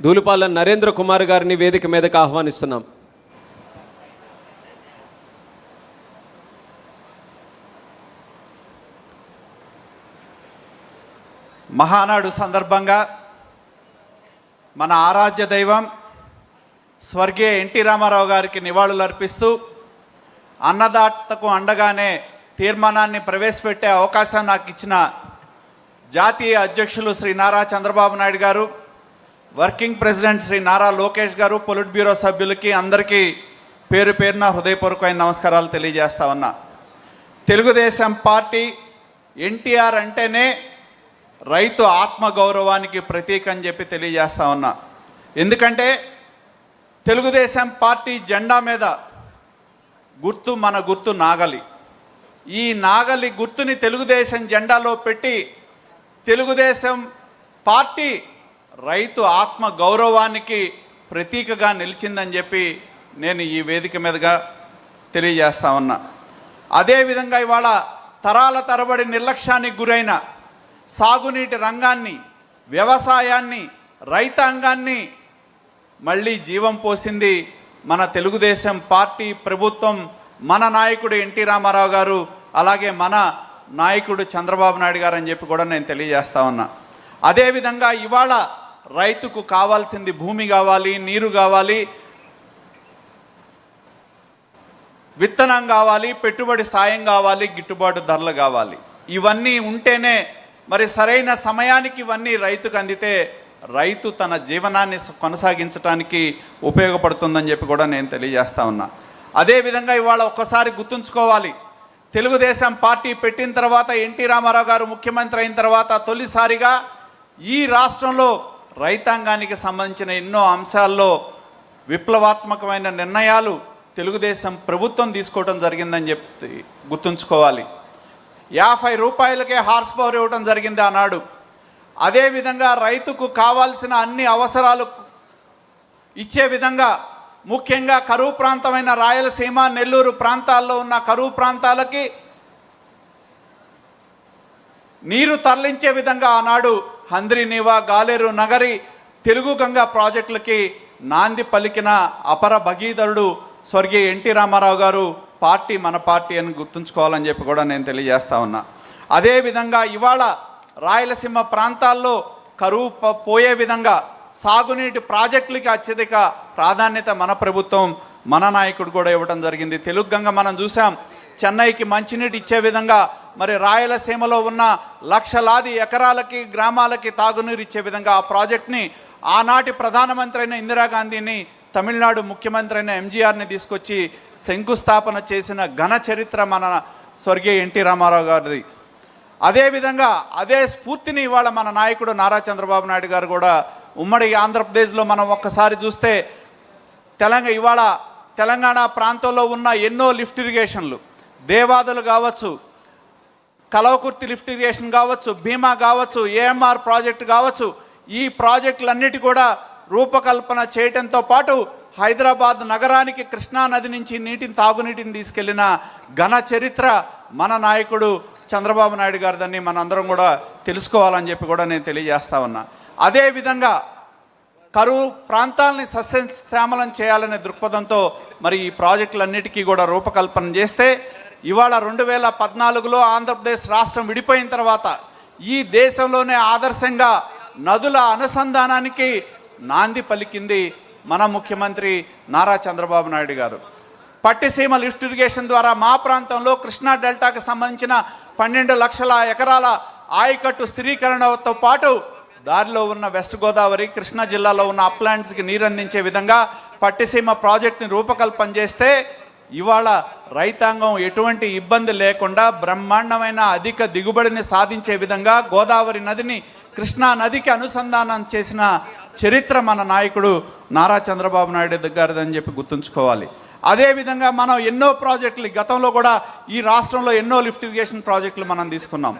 ధూళిపాల నరేంద్ర కుమార్ గారిని వేదిక మీదకు ఆహ్వానిస్తున్నాం. మహానాడు సందర్భంగా మన ఆరాధ్య దైవం స్వర్గీయ ఎన్టీ రామారావు గారికి నివాళులు అర్పిస్తూ అన్నదాతకు అండగానే తీర్మానాన్ని ప్రవేశపెట్టే అవకాశం నాకు ఇచ్చిన జాతీయ అధ్యక్షులు శ్రీ నారా చంద్రబాబు నాయుడు గారు, వర్కింగ్ ప్రెసిడెంట్ శ్రీ నారా లోకేష్ గారు, పొలిట్ బ్యూరో సభ్యులకి అందరికీ పేరు పేరున హృదయపూర్వకమైన నమస్కారాలు తెలియజేస్తా ఉన్నా. తెలుగుదేశం పార్టీ ఎన్టీఆర్ అంటేనే రైతు ఆత్మగౌరవానికి ప్రతీక అని చెప్పి తెలియజేస్తా ఉన్నా. ఎందుకంటే తెలుగుదేశం పార్టీ జెండా మీద గుర్తు మన గుర్తు నాగలి. ఈ నాగలి గుర్తుని తెలుగుదేశం జెండాలో పెట్టి తెలుగుదేశం పార్టీ రైతు ఆత్మ గౌరవానికి ప్రతీకగా నిలిచిందని చెప్పి నేను ఈ వేదిక మీదుగా తెలియజేస్తా ఉన్నా. అదేవిధంగా ఇవాళ తరాల తరబడి నిర్లక్ష్యానికి గురైన సాగునీటి రంగాన్ని, వ్యవసాయాన్ని, రైతాంగాన్ని మళ్ళీ జీవం పోసింది మన తెలుగుదేశం పార్టీ ప్రభుత్వం, మన నాయకుడు ఎన్టీ రామారావు గారు, అలాగే మన నాయకుడు చంద్రబాబు నాయుడు గారు అని చెప్పి కూడా నేను తెలియజేస్తా ఉన్నా. అదేవిధంగా ఇవాళ రైతుకు కావాల్సింది భూమి కావాలి, నీరు కావాలి, విత్తనం కావాలి, పెట్టుబడి సాయం కావాలి, గిట్టుబాటు ధరలు కావాలి. ఇవన్నీ ఉంటేనే మరి సరైన సమయానికి ఇవన్నీ రైతుకు అందితే రైతు తన జీవనాన్ని కొనసాగించడానికి ఉపయోగపడుతుందని చెప్పి కూడా నేను తెలియజేస్తా ఉన్నా. అదేవిధంగా ఇవాళ ఒక్కసారి గుర్తుంచుకోవాలి, తెలుగుదేశం పార్టీ పెట్టిన తర్వాత ఎన్టీ రామారావు గారు ముఖ్యమంత్రి అయిన తర్వాత తొలిసారిగా ఈ రాష్ట్రంలో రైతాంగానికి సంబంధించిన ఎన్నో అంశాల్లో విప్లవాత్మకమైన నిర్ణయాలు తెలుగుదేశం ప్రభుత్వం తీసుకోవడం జరిగిందని చెప్పి గుర్తుంచుకోవాలి. 50 రూపాయలకే హార్స్ పవర్ ఇవ్వడం జరిగింది ఆనాడు. అదేవిధంగా రైతుకు కావాల్సిన అన్ని అవసరాలు ఇచ్చే విధంగా, ముఖ్యంగా కరువు ప్రాంతమైన రాయలసీమ, నెల్లూరు ప్రాంతాల్లో ఉన్న కరువు ప్రాంతాలకి నీరు తరలించే విధంగా ఆనాడు హంద్రీనీవా, గాలేరు నగరి, తెలుగు గంగా ప్రాజెక్టులకి నాంది పలికిన అపర భగీధరుడు స్వర్గీయ ఎన్టీ రామారావు గారు. పార్టీ మన పార్టీ అని గుర్తుంచుకోవాలని చెప్పి కూడా నేను తెలియజేస్తా ఉన్నా. అదేవిధంగా ఇవాళ రాయలసీమ ప్రాంతాల్లో కరువు పోయే విధంగా సాగునీటి ప్రాజెక్టులకి అత్యధిక ప్రాధాన్యత మన ప్రభుత్వం, మన నాయకుడు కూడా ఇవ్వడం జరిగింది. తెలుగు గంగ మనం చూసాం, చెన్నైకి మంచినీటి ఇచ్చే విధంగా మరి రాయలసీమలో ఉన్న లక్షలాది ఎకరాలకి, గ్రామాలకి తాగునీరు ఇచ్చే విధంగా ఆ ప్రాజెక్ట్ని ఆనాటి ప్రధానమంత్రి అయిన ఇందిరాగాంధీని, తమిళనాడు ముఖ్యమంత్రి అయిన ఎంజీఆర్ని తీసుకొచ్చి శంకుస్థాపన చేసిన ఘన చరిత్ర మన స్వర్గీయ ఎన్టీ రామారావు గారిది. అదేవిధంగా అదే స్ఫూర్తిని ఇవాళ మన నాయకుడు నారా చంద్రబాబు నాయుడు గారు కూడా ఉమ్మడి ఆంధ్రప్రదేశ్లో మనం ఒక్కసారి చూస్తే ఇవాళ తెలంగాణ ప్రాంతంలో ఉన్న ఎన్నో లిఫ్ట్ ఇరిగేషన్లు, దేవాదులు కావచ్చు, కలవకుర్తి లిఫ్ట్ ఇరిగేషన్ కావచ్చు, భీమా కావచ్చు, ఏఎంఆర్ ప్రాజెక్టు కావచ్చు, ఈ ప్రాజెక్టులన్నిటి కూడా రూపకల్పన చేయడంతో పాటు హైదరాబాద్ నగరానికి కృష్ణా నది నుంచి తాగునీటిని తీసుకెళ్లిన ఘన చరిత్ర మన నాయకుడు చంద్రబాబు నాయుడు గారిదని మనందరం కూడా తెలుసుకోవాలని చెప్పి కూడా నేను తెలియజేస్తా ఉన్నా. అదేవిధంగా కరువు ప్రాంతాలని సస్యశ్యామలం చేయాలనే దృక్పథంతో మరి ఈ ప్రాజెక్టులన్నిటికీ కూడా రూపకల్పన చేస్తే ఇవాళ 2014లో ఆంధ్రప్రదేశ్ రాష్ట్రం విడిపోయిన తర్వాత ఈ దేశంలోనే ఆదర్శంగా నదుల అనుసంధానానికి నాంది పలికింది మన ముఖ్యమంత్రి నారా చంద్రబాబు నాయుడు గారు. పట్టిసీమ లిఫ్ట్ ఇరిగేషన్ ద్వారా మా ప్రాంతంలో కృష్ణా డెల్టాకు సంబంధించిన 12 లక్షల ఎకరాల ఆయకట్టు స్థిరీకరణతో పాటు దారిలో ఉన్న వెస్ట్ గోదావరి, కృష్ణా జిల్లాలో ఉన్న అప్లాంట్స్కి నీరు అందించే విధంగా పట్టిసీమ ప్రాజెక్టుని రూపకల్పన చేస్తే ఇవాళ రైతాంగం ఎటువంటి ఇబ్బంది లేకుండా బ్రహ్మాండమైన అధిక దిగుబడిని సాధించే విధంగా గోదావరి నదిని కృష్ణా నదికి అనుసంధానం చేసిన చరిత్ర మన నాయకుడు నారా చంద్రబాబు నాయుడు గారిదని చెప్పి గుర్తుంచుకోవాలి. అదేవిధంగా మనం ఎన్నో ప్రాజెక్టులు గతంలో కూడా ఈ రాష్ట్రంలో ఎన్నో లిఫ్ట్ ఇరిగేషన్ ప్రాజెక్టులు మనం తీసుకున్నాం.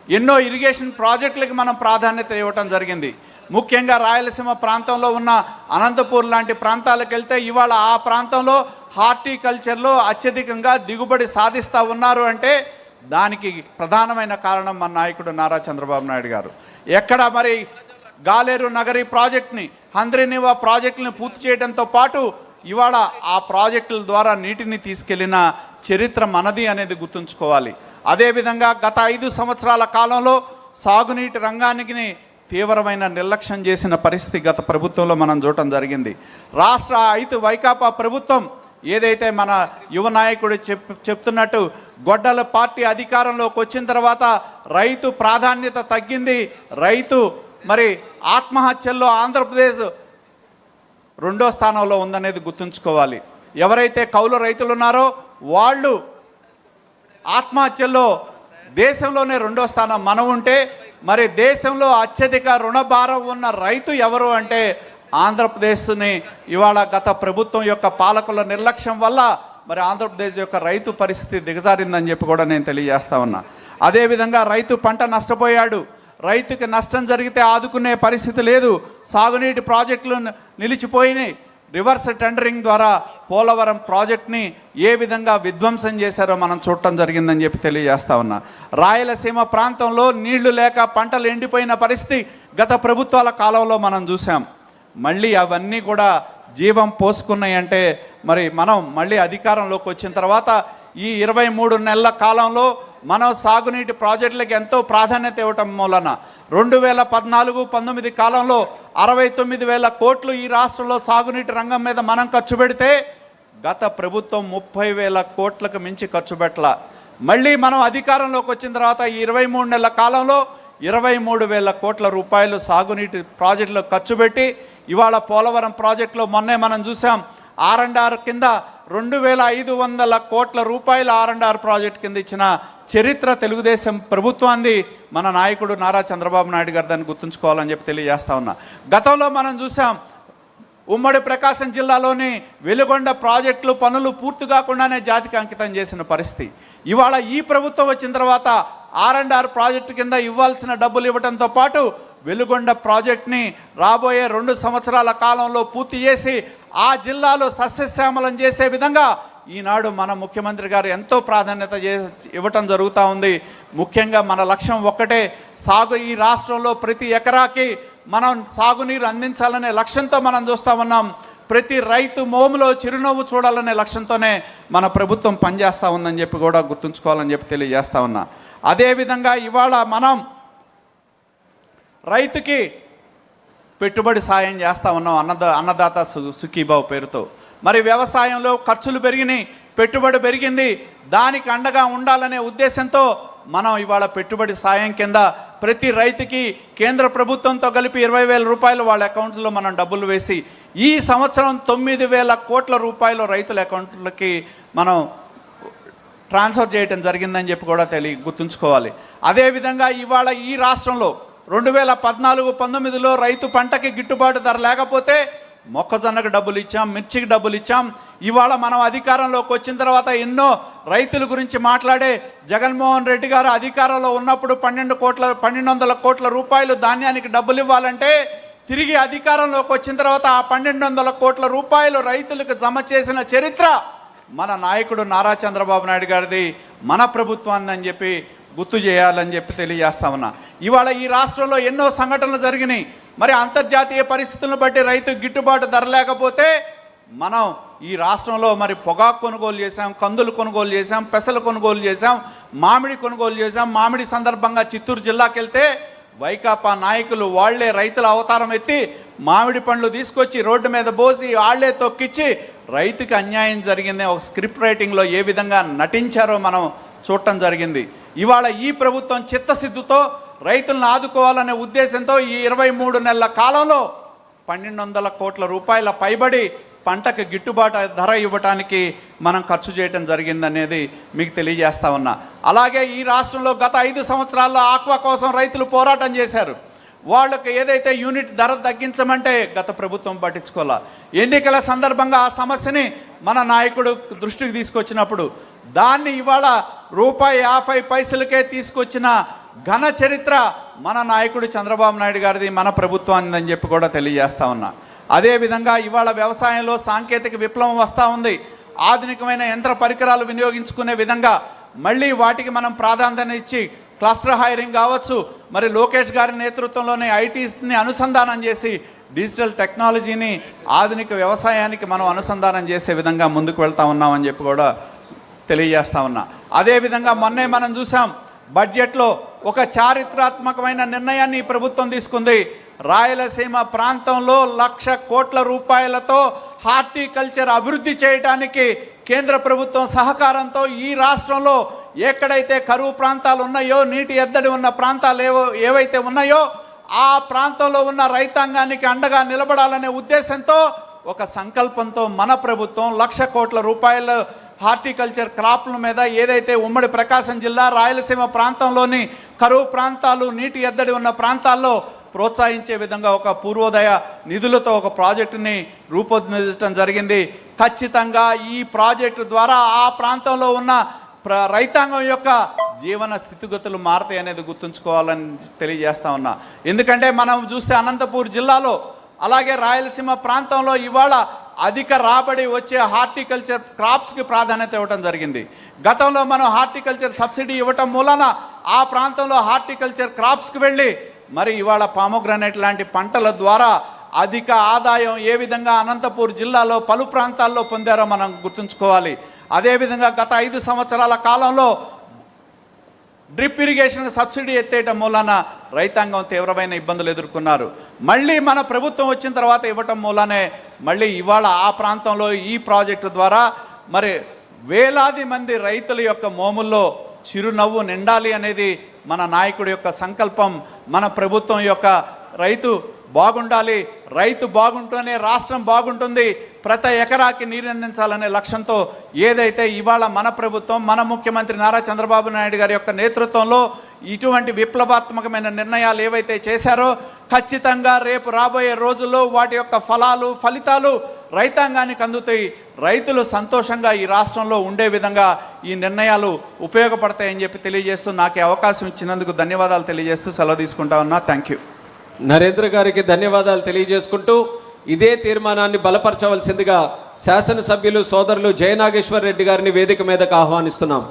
ఎన్నో ఇరిగేషన్ ప్రాజెక్టులకి మనం ప్రాధాన్యత ఇవ్వటం జరిగింది. ముఖ్యంగా రాయలసీమ ప్రాంతంలో ఉన్న అనంతపూర్ లాంటి ప్రాంతాలకు వెళ్తే ఇవాళ ఆ ప్రాంతంలో హార్టికల్చర్లో అత్యధికంగా దిగుబడి సాధిస్తూ ఉన్నారు అంటే దానికి ప్రధానమైన కారణం మన నాయకుడు నారా చంద్రబాబు నాయుడు గారు. ఎక్కడ మరి గాలేరు నగరి ప్రాజెక్ట్ని, హంద్రీనివా ప్రాజెక్టుని పూర్తి చేయడంతో పాటు ఇవాళ ఆ ప్రాజెక్టుల ద్వారా నీటిని తీసుకెళ్లిన చరిత్ర మనది అనేది గుర్తుంచుకోవాలి. అదేవిధంగా గత 5 సంవత్సరాల కాలంలో సాగునీటి రంగానికి తీవ్రమైన నిర్లక్ష్యం చేసిన పరిస్థితి గత ప్రభుత్వంలో మనం చూడటం జరిగింది. రాష్ట్ర వైకాపా ప్రభుత్వం ఏదైతే మన యువ నాయకుడు చెప్తున్నట్టు గొడ్డల పార్టీ అధికారంలోకి వచ్చిన తర్వాత రైతు ప్రాధాన్యత తగ్గింది. రైతు మరి ఆత్మహత్యల్లో ఆంధ్రప్రదేశ్ 2వ స్థానంలో ఉందనేది గుర్తుంచుకోవాలి. ఎవరైతే కౌలు రైతులు ఉన్నారో వాళ్ళు ఆత్మహత్యల్లో దేశంలోనే 2వ స్థానం మనం ఉంటే, మరి దేశంలో అత్యధిక రుణభారం ఉన్న రైతు ఎవరు అంటే ఆంధ్రప్రదేశ్ని ఇవాళ గత ప్రభుత్వం యొక్క పాలకుల నిర్లక్ష్యం వల్ల మరి ఆంధ్రప్రదేశ్ యొక్క రైతు పరిస్థితి దిగజారిందని చెప్పి కూడా నేను తెలియజేస్తా ఉన్నా. అదేవిధంగా రైతు పంట నష్టపోయాడు. రైతుకి నష్టం జరిగితే ఆదుకునే పరిస్థితి లేదు. సాగునీటి ప్రాజెక్టులు నిలిచిపోయినాయి. రివర్స్ టెండరింగ్ ద్వారా పోలవరం ప్రాజెక్ట్ని ఏ విధంగా విధ్వంసం చేశారో మనం చూడటం జరిగిందని చెప్పి తెలియజేస్తా ఉన్నా. రాయలసీమ ప్రాంతంలో నీళ్లు లేక పంటలు ఎండిపోయిన పరిస్థితి గత ప్రభుత్వాల కాలంలో మనం చూసాం. మళ్ళీ అవన్నీ కూడా జీవం పోసుకున్నాయి అంటే మరి మనం మళ్ళీ అధికారంలోకి వచ్చిన తర్వాత ఈ 23 నెలల కాలంలో మనం సాగునీటి ప్రాజెక్టులకు ఎంతో ప్రాధాన్యత ఇవ్వటం మూలన 2014-19 కాలంలో 69,000 కోట్లు ఈ రాష్ట్రంలో సాగునీటి రంగం మీద మనం ఖర్చు పెడితే గత ప్రభుత్వం 30,000 కోట్లకు మించి ఖర్చు పెట్టాల. మళ్ళీ మనం అధికారంలోకి వచ్చిన తర్వాత ఈ 23 నెలల కాలంలో 23,000 కోట్ల రూపాయలు సాగునీటి ప్రాజెక్టులో ఖర్చు పెట్టి ఇవాళ పోలవరం ప్రాజెక్టులో మొన్నే మనం చూసాం R&R కింద 2,500 కోట్ల రూపాయల R&R ప్రాజెక్ట్ కింద ఇచ్చిన చరిత్ర తెలుగుదేశం ప్రభుత్వాన్ని మన నాయకుడు నారా చంద్రబాబు నాయుడు గారు దాన్ని గుర్తుంచుకోవాలని చెప్పి తెలియజేస్తా ఉన్నా. గతంలో మనం చూసాం ఉమ్మడి ప్రకాశం జిల్లాలోని వెలుగొండ ప్రాజెక్టులు పనులు పూర్తి కాకుండానే జాతికి అంకితం చేసిన పరిస్థితి. ఇవాళ ఈ ప్రభుత్వం వచ్చిన తర్వాత R&R ప్రాజెక్టు కింద ఇవ్వాల్సిన డబ్బులు ఇవ్వడంతో పాటు వెలుగొండ ప్రాజెక్ట్ని రాబోయే 2 సంవత్సరాల కాలంలో పూర్తి చేసి ఆ జిల్లాలో సస్యశ్యామలం చేసే విధంగా ఈనాడు మన ముఖ్యమంత్రి గారు ఎంతో ప్రాధాన్యత ఇవ్వటం జరుగుతూ ఉంది. ముఖ్యంగా మన లక్ష్యం ఒక్కటే, ఈ రాష్ట్రంలో ప్రతి ఎకరాకి మనం సాగునీరు అందించాలనే లక్ష్యంతో మనం చూస్తూ ఉన్నాం. ప్రతి రైతు మోములో చిరునవ్వు చూడాలనే లక్ష్యంతోనే మన ప్రభుత్వం పనిచేస్తూ ఉందని చెప్పి కూడా గుర్తుంచుకోవాలని చెప్పి తెలియజేస్తా ఉన్నా. అదేవిధంగా ఇవాళ మనం రైతుకి పెట్టుబడి సాయం చేస్తూ ఉన్నాం అన్నదాత సుఖీభావ్ పేరుతో. మరి వ్యవసాయంలో ఖర్చులు పెరిగినాయి, పెట్టుబడి పెరిగింది. దానికి అండగా ఉండాలనే ఉద్దేశంతో మనం ఇవాళ పెట్టుబడి సాయం కింద ప్రతి రైతుకి కేంద్ర ప్రభుత్వంతో కలిపి 20,000 రూపాయలు వాళ్ళ అకౌంట్స్లో మనం డబ్బులు వేసి ఈ సంవత్సరం 9,000 కోట్ల రూపాయలు రైతుల అకౌంట్లకి మనం ట్రాన్స్ఫర్ చేయటం జరిగిందని చెప్పి కూడా గుర్తుంచుకోవాలి. అదేవిధంగా ఇవాళ ఈ రాష్ట్రంలో 2014-19లో రైతు పంటకి గిట్టుబాటు ధర లేకపోతే మొక్కజొన్నకు డబ్బులు ఇచ్చాం, మిర్చికి డబ్బులు ఇచ్చాం. ఇవాళ మనం అధికారంలోకి వచ్చిన తర్వాత ఎన్నో రైతుల గురించి మాట్లాడే జగన్మోహన్ రెడ్డి గారు అధికారంలో ఉన్నప్పుడు 1,200 కోట్ల రూపాయలు ధాన్యానికి డబ్బులు ఇవ్వాలంటే తిరిగి అధికారంలోకి వచ్చిన తర్వాత ఆ 1,200 కోట్ల రూపాయలు రైతులకు జమ చేసిన చరిత్ర మన నాయకుడు నారా చంద్రబాబు నాయుడు గారిది, మన ప్రభుత్వాన్ని అని చెప్పి గుర్తు చేయాలని చెప్పి తెలియజేస్తా ఉన్నా. ఇవాళ ఈ రాష్ట్రంలో ఎన్నో సంఘటనలు జరిగినాయి. మరి అంతర్జాతీయ పరిస్థితులను బట్టి రైతు గిట్టుబాటు ధర లేకపోతే మనం ఈ రాష్ట్రంలో మరి పొగాకు కొనుగోలు చేసాం, కందులు కొనుగోలు చేసాం, పెసలు కొనుగోలు చేసాం, మామిడి కొనుగోలు చేసాం. మామిడి సందర్భంగా చిత్తూరు జిల్లాకి వెళ్తే వైకాపా నాయకులు వాళ్లే రైతుల అవతారం ఎత్తి మామిడి పండ్లు తీసుకొచ్చి రోడ్డు మీద పోసి వాళ్లే తొక్కిచ్చి రైతుకి అన్యాయం జరిగింది ఒక స్క్రిప్ట్ రైటింగ్లో ఏ విధంగా నటించారో మనం చూడటం జరిగింది. ఇవాళ ఈ ప్రభుత్వం చిత్తశుద్ధితో రైతులను ఆదుకోవాలనే ఉద్దేశంతో ఈ 23 నెలల కాలంలో 1,200 కోట్ల రూపాయల పైబడి పంటకు గిట్టుబాటు ధర ఇవ్వటానికి మనం ఖర్చు చేయటం జరిగిందనేది మీకు తెలియజేస్తా ఉన్నా. అలాగే ఈ రాష్ట్రంలో గత 5 సంవత్సరాల్లో ఆక్వా కోసం రైతులు పోరాటం చేశారు. వాళ్ళకి ఏదైతే యూనిట్ ధర తగ్గించమంటే గత ప్రభుత్వం పట్టించుకోవాలా. ఎన్నికల సందర్భంగా ఆ సమస్యని మన నాయకుడు దృష్టికి తీసుకొచ్చినప్పుడు దాన్ని ఇవాళ ₹50 తీసుకొచ్చిన ఘన చరిత్ర మన నాయకుడు చంద్రబాబు నాయుడు గారిది, మన ప్రభుత్వాన్ని అని చెప్పి కూడా తెలియజేస్తా ఉన్నా. అదేవిధంగా ఇవాళ వ్యవసాయంలో సాంకేతిక విప్లవం వస్తూ ఉంది. ఆధునికమైన యంత్ర పరికరాలు వినియోగించుకునే విధంగా మళ్ళీ వాటికి మనం ప్రాధాన్యత ఇచ్చి క్లస్టర్ హైరింగ్ కావచ్చు, మరి లోకేష్ గారి నేతృత్వంలోనే ఐటీని అనుసంధానం చేసి డిజిటల్ టెక్నాలజీని ఆధునిక వ్యవసాయానికి మనం అనుసంధానం చేసే విధంగా ముందుకు వెళ్తా ఉన్నామని చెప్పి కూడా తెలియజేస్తా ఉన్నా. అదేవిధంగా మొన్నే మనం చూసాం, బడ్జెట్లో ఒక చారిత్రాత్మకమైన నిర్ణయాన్ని ఈ ప్రభుత్వం తీసుకుంది. రాయలసీమ ప్రాంతంలో 1,00,000 కోట్ల రూపాయలతో హార్టికల్చర్ అభివృద్ధి చేయడానికి కేంద్ర ప్రభుత్వం సహకారంతో ఈ రాష్ట్రంలో ఎక్కడైతే కరువు ప్రాంతాలు ఉన్నాయో, నీటి ఎద్దడి ఉన్న ప్రాంతాలు ఏవైతే ఉన్నాయో ఆ ప్రాంతంలో ఉన్న రైతాంగానికి అండగా నిలబడాలనే ఉద్దేశంతో ఒక సంకల్పంతో మన ప్రభుత్వం 1,00,000 కోట్ల రూపాయలు హార్టికల్చర్ క్రాప్ల మీద ఏదైతే ఉమ్మడి ప్రకాశం జిల్లా రాయలసీమ ప్రాంతంలోని కరువు ప్రాంతాలు, నీటి ఎద్దడి ఉన్న ప్రాంతాల్లో ప్రోత్సహించే విధంగా ఒక పూర్వోదయ నిధులతో ఒక ప్రాజెక్టుని రూపొందించడం జరిగింది. ఖచ్చితంగా ఈ ప్రాజెక్టు ద్వారా ఆ ప్రాంతంలో ఉన్న రైతాంగం యొక్క జీవన స్థితిగతులు మారతాయి అనేది గుర్తుంచుకోవాలని తెలియజేస్తా ఉన్నా. ఎందుకంటే మనం చూస్తే అనంతపూర్ జిల్లాలో అలాగే రాయలసీమ ప్రాంతంలో ఇవాళ అధిక రాబడి వచ్చే హార్టికల్చర్ క్రాప్స్కి ప్రాధాన్యత ఇవ్వడం జరిగింది. గతంలో మనం హార్టికల్చర్ సబ్సిడీ ఇవ్వటం మూలన ఆ ప్రాంతంలో హార్టికల్చర్ క్రాప్స్కి వెళ్ళి మరి ఇవాళ పామోగ్రానైట్ లాంటి పంటల ద్వారా అధిక ఆదాయం ఏ విధంగా అనంతపూర్ జిల్లాలో పలు ప్రాంతాల్లో పొందారో మనం గుర్తుంచుకోవాలి. అదేవిధంగా గత 5 సంవత్సరాల కాలంలో డ్రిప్ ఇరిగేషన్ సబ్సిడీ ఎత్తేయటం మూలాన రైతాంగం తీవ్రమైన ఇబ్బందులు ఎదుర్కొన్నారు. మళ్ళీ మన ప్రభుత్వం వచ్చిన తర్వాత ఇవ్వటం మూలానే మళ్ళీ ఇవాళ ఆ ప్రాంతంలో ఈ ప్రాజెక్టు ద్వారా మరి వేలాది మంది రైతుల యొక్క మోముల్లో చిరునవ్వు నిండాలి అనేది మన నాయకుడి యొక్క సంకల్పం. మన ప్రభుత్వం యొక్క రైతు బాగుండాలి, రైతు బాగుంటూనే రాష్ట్రం బాగుంటుంది, ప్రతి ఎకరాకి నీరు అందించాలనే లక్ష్యంతో ఏదైతే ఇవాళ మన ప్రభుత్వం, మన ముఖ్యమంత్రి నారా చంద్రబాబు నాయుడు గారి యొక్క నేతృత్వంలో ఇటువంటి విప్లవాత్మకమైన నిర్ణయాలు ఏవైతే చేశారో ఖచ్చితంగా రేపు రాబోయే రోజుల్లో వాటి యొక్క ఫలితాలు రైతాంగానికి అందుతాయి. రైతులు సంతోషంగా ఈ రాష్ట్రంలో ఉండే విధంగా ఈ నిర్ణయాలు ఉపయోగపడతాయని చెప్పి తెలియజేస్తూ నాకు అవకాశం ఇచ్చినందుకు ధన్యవాదాలు తెలియజేస్తూ సెలవు తీసుకుంటా ఉన్నా. Thank you. నరేంద్ర గారికి ధన్యవాదాలు తెలియజేసుకుంటూ ఇదే తీర్మానాన్ని బలపరచవలసిందిగా శాసనసభ్యులు సోదరులు జయనాగేశ్వర్ రెడ్డి గారిని వేదిక మీదకు ఆహ్వానిస్తున్నాం.